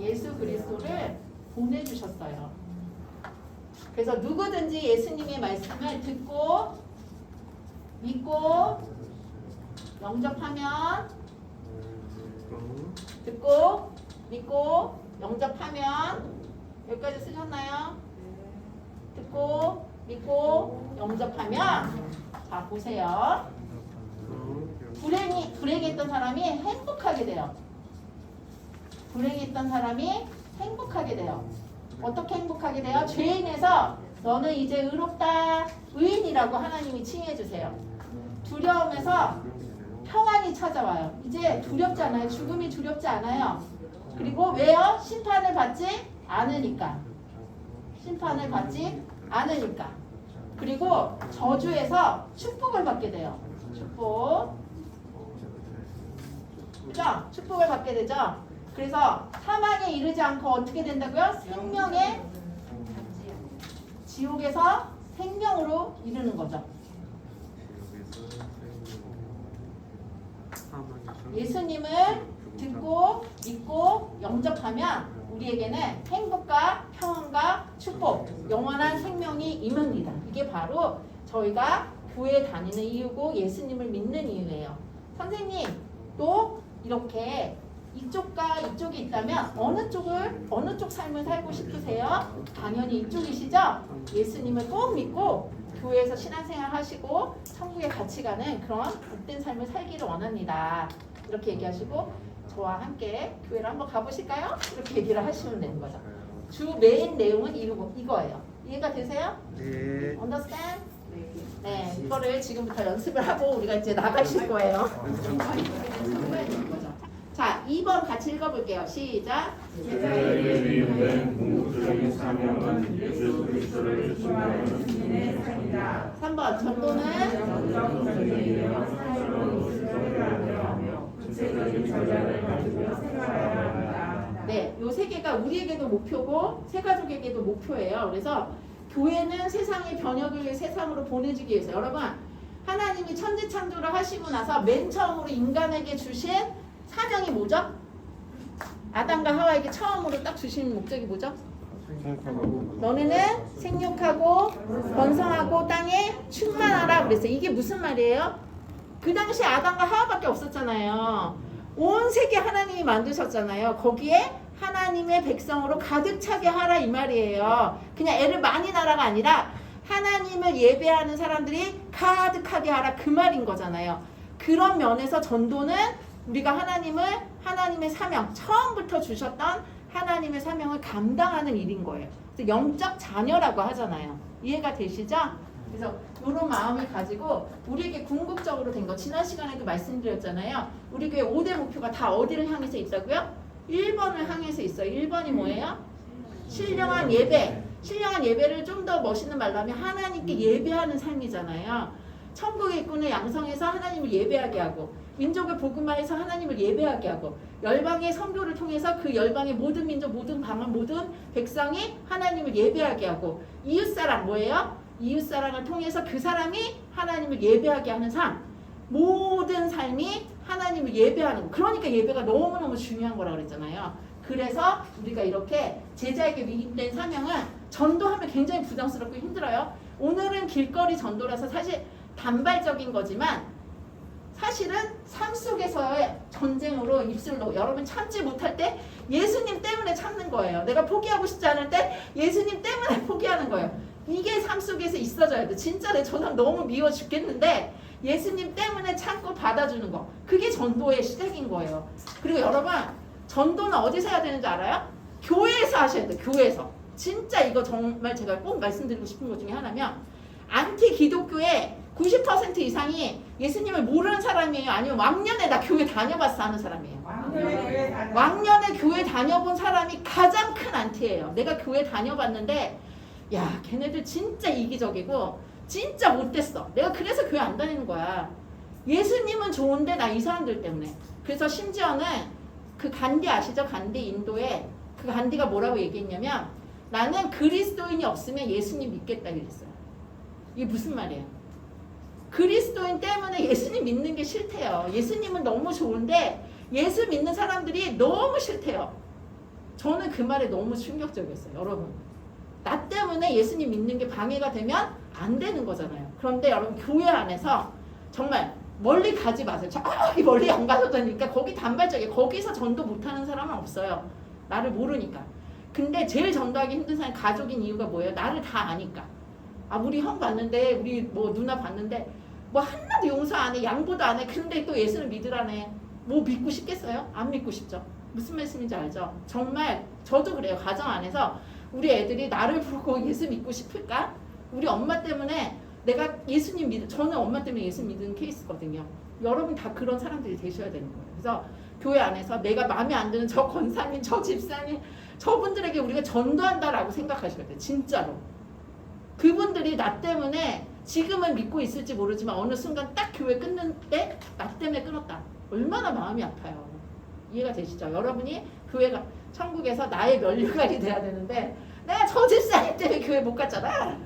예수 그리스도를 보내주셨어요. 그래서 누구든지 예수님의 말씀을 듣고 믿고 영접하면 듣고 믿고 영접하면 여기까지 쓰셨나요? 듣고 믿고 영접하면 자 보세요. 불행했던 사람이 행복하게 돼요. 불행했던 사람이 행복하게 돼요. 어떻게 행복하게 돼요? 죄인에서 너는 이제 의롭다 의인이라고 하나님이 칭해 주세요. 두려움에서 평안이 찾아와요. 이제 두렵지 않아요. 죽음이 두렵지 않아요. 그리고 왜요? 심판을 받지 않으니까. 심판을 받지 않으니까. 그리고 저주에서 축복을 받게 돼요. 축복. 그죠? 축복을 받게 되죠? 그래서 사망에 이르지 않고 어떻게 된다고요? 생명의 지옥에서 생명으로 이르는 거죠. 예수님을 듣고 믿고 영접하면 우리에게는 행복과 평안과 축복, 영원한 생명이 임합니다. 이게 바로 저희가 교회 다니는 이유고 예수님을 믿는 이유예요. 선생님, 또 이렇게 이쪽과 이쪽이 있다면 어느 쪽 삶을 살고 싶으세요? 당연히 이쪽이시죠? 예수님을 꼭 믿고 교회에서 신앙생활 하시고 천국에 같이 가는 그런 복된 삶을 살기를 원합니다. 이렇게 얘기하시고 저와 함께 교회를 한번 가보실까요? 이렇게 얘기를 하시면 되는 거죠. 주 메인 내용은 이거예요. 이해가 되세요? 네. Understand? 네, 이거를 지금부터 연습을 하고 우리가 이제 나가실 거예요. 자, 2번 같이 읽어볼게요. 시작. 제자에게 위임된 궁극적인 사명은 예수 그리스도를 증거하는 주님의 삶이다. 3번 전도는 구체적인 전략을 가지고 생활해야 합니다. 네, 요 세 개가 우리에게도 목표고 세 가족에게도 목표예요. 그래서 교회는 세상의 변혁을 세상으로 보내주기 위해서 여러분 하나님이 천지 창조를 하시고 나서 맨 처음으로 인간에게 주신 사명이 뭐죠? 아담과 하와에게 처음으로 딱 주신 목적이 뭐죠? 너네는 생육하고 번성하고 땅에 충만하라 그랬어요. 이게 무슨 말이에요? 그 당시 아담과 하와밖에 없었잖아요. 온 세계 하나님이 만드셨잖아요. 거기에 하나님의 백성으로 가득 차게 하라 이 말이에요. 그냥 애를 많이 낳아라가 아니라 하나님을 예배하는 사람들이 가득하게 하라 그 말인 거잖아요. 그런 면에서 전도는 우리가 하나님의 사명, 처음부터 주셨던 하나님의 사명을 감당하는 일인 거예요. 그래서 영적 자녀라고 하잖아요. 이해가 되시죠? 그래서 이런 마음을 가지고 우리에게 궁극적으로 된 거 지난 시간에도 말씀드렸잖아요. 우리 교회 5대 목표가 다 어디를 향해서 있다고요? 1번을 향해서 있어요. 1번이 뭐예요? 신령한 예배. 신령한 예배를 좀 더 멋있는 말로 하면 하나님께 예배하는 삶이잖아요. 천국의 일꾼을 양성해서 하나님을 예배하게 하고 민족을 복음화해서 하나님을 예배하게 하고 열방의 선교를 통해서 그 열방의 모든 민족, 모든 방언, 모든 백성이 하나님을 예배하게 하고 이웃사랑 뭐예요? 이웃사랑을 통해서 그 사람이 하나님을 예배하게 하는 삶. 모든 삶이 하나님을 예배하는 거. 그러니까 예배가 너무너무 중요한 거라고 그랬잖아요. 그래서 우리가 이렇게 제자에게 위임된 사명은 전도하면 굉장히 부담스럽고 힘들어요. 오늘은 길거리 전도라서 사실 단발적인 거지만 사실은 삶 속에서의 전쟁으로 입술로 여러분 참지 못할 때 예수님 때문에 참는 거예요. 내가 포기하고 싶지 않을 때 예수님 때문에 포기하는 거예요. 이게 삶 속에서 있어져야 돼. 진짜 내 저 사람 너무 미워 죽겠는데 예수님 때문에 참고 받아주는 거. 그게 전도의 시작인 거예요. 그리고 여러분 전도는 어디서 해야 되는지 알아요? 교회에서 하셔야 돼요. 교회에서. 진짜 이거 정말 제가 꼭 말씀드리고 싶은 것 중에 하나면 안티 기독교의 90% 이상이 예수님을 모르는 사람이에요? 아니면 왕년에 나 교회 다녀봤어 하는 사람이에요? 왕년에 교회 다녀본 사람이 가장 큰 안티예요. 내가 교회 다녀봤는데 야 걔네들 진짜 이기적이고 진짜 못됐어. 내가 그래서 교회 안 다니는 거야. 예수님은 좋은데 나 이 사람들 때문에. 그래서 심지어는 그 간디 아시죠? 간디 인도에 그 간디가 뭐라고 얘기했냐면 나는 그리스도인이 없으면 예수님 믿겠다 이랬어요. 이게 무슨 말이에요? 그리스도인 때문에 예수님 믿는 게 싫대요. 예수님은 너무 좋은데 예수 믿는 사람들이 너무 싫대요. 저는 그 말에 너무 충격적이었어요. 여러분 나 때문에 예수님 믿는 게 방해가 되면 안 되는 거잖아요. 그런데 여러분 교회 안에서 정말 멀리 가지 마세요. 저기 멀리 안 가도 되니까 거기 단발적이에요. 거기서 전도 못하는 사람은 없어요. 나를 모르니까. 근데 제일 전도하기 힘든 사람이 가족인 이유가 뭐예요? 나를 다 아니까. 아 우리 형 봤는데 우리 뭐 누나 봤는데 뭐 하나도 용서 안 해. 양보도 안 해. 근데 또 예수를 믿으라네. 뭐 믿고 싶겠어요? 안 믿고 싶죠. 무슨 말씀인지 알죠? 정말 저도 그래요. 가정 안에서 우리 애들이 나를 보고 예수 믿고 싶을까? 우리 엄마 때문에 내가 예수님 저는 엄마 때문에 예수 믿는 케이스거든요. 여러분 다 그런 사람들이 되셔야 되는 거예요. 그래서 교회 안에서 내가 마음에 안 드는 저 권사님, 저 집사님, 저분들에게 우리가 전도한다라고 생각하셔야 돼요. 진짜로. 그분들이 나 때문에 지금은 믿고 있을지 모르지만 어느 순간 딱 교회 끊는 때 나 때문에 끊었다. 얼마나 마음이 아파요. 이해가 되시죠? 여러분이 교회가 천국에서 나의 면류관이 돼야 되는데 내가 저 집사님 때문에 교회 못 갔잖아.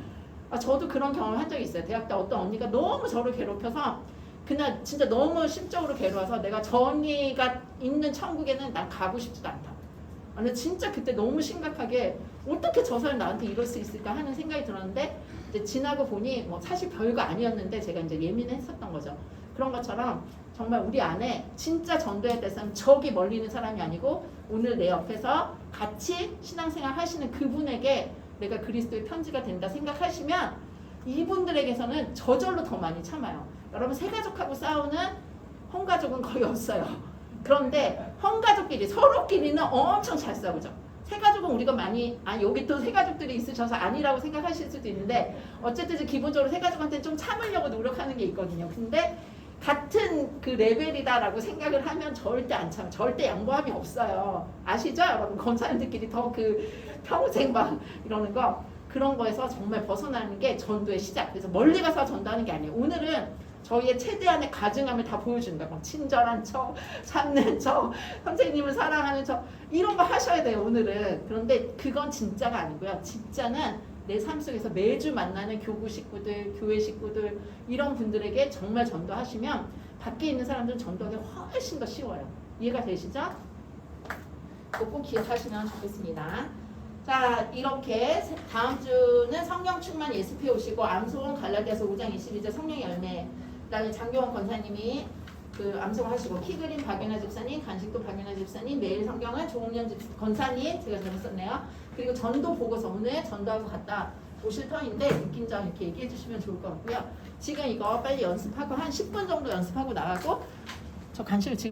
저도 그런 경험을 한 적이 있어요. 대학 때 어떤 언니가 너무 저를 괴롭혀서 그날 진짜 너무 심적으로 괴로워서 내가 저 언니가 있는 천국에는 난 가고 싶지도 않다. 근데 진짜 그때 너무 심각하게 어떻게 저 사람이 나한테 이럴 수 있을까 하는 생각이 들었는데 이제 지나고 보니 뭐 사실 별거 아니었는데 제가 이제 예민했었던 거죠. 그런 것처럼 정말 우리 안에 진짜 전도에 대해서는 저기 멀리 있는 사람이 아니고 오늘 내 옆에서 같이 신앙생활 하시는 그분에게 내가 그리스도의 편지가 된다 생각하시면 이분들에게서는 저절로 더 많이 참아요. 여러분 새가족하고 싸우는 혼가족은 거의 없어요. 그런데 혼가족끼리 서로끼리는 엄청 잘 싸우죠. 새가족은 우리가 많이 여기 또 새가족들이 있으셔서 아니라고 생각하실 수도 있는데 어쨌든 기본적으로 새가족한테는 좀 참으려고 노력하는 게 있거든요. 근데 같은 그 레벨이다라고 생각을 하면 절대 안 참아요. 절대 양보함이 없어요. 아시죠? 여러분 권사님들끼리 더 그 평생 막 이러는 거 그런 거에서 정말 벗어나는 게 전도의 시작. 그래서 멀리 가서 전도하는 게 아니에요. 오늘은 저희의 최대한의 가증함을 다 보여주는 거예요. 막 친절한 척, 참는 척, 선생님을 사랑하는 척 이런 거 하셔야 돼요. 오늘은. 그런데 그건 진짜가 아니고요. 진짜는 내 삶 속에서 매주 만나는 교구 식구들, 교회 식구들 이런 분들에게 정말 전도하시면 밖에 있는 사람들은 전도하기 훨씬 더 쉬워요. 이해가 되시죠? 꼭 기억하시면 좋겠습니다. 자 이렇게 다음 주는 성령 충만 예습해 오시고 암송은 갈라디아서 5장 22절 성령 열매 그다음에 장교원 권사님이 그 암송하시고 키그린 박연아 집사님, 간식도 박연아 집사님, 매일 성경은 조홍련 권사님 제가 잘못 썼네요. 그리고 전도 보고서 오늘 전도하고 갔다 오실 터인데 느낀 점 이렇게 얘기해 주시면 좋을 것 같고요. 지금 이거 빨리 연습하고 한 10분 정도 연습하고 나가고 저 간식을 지금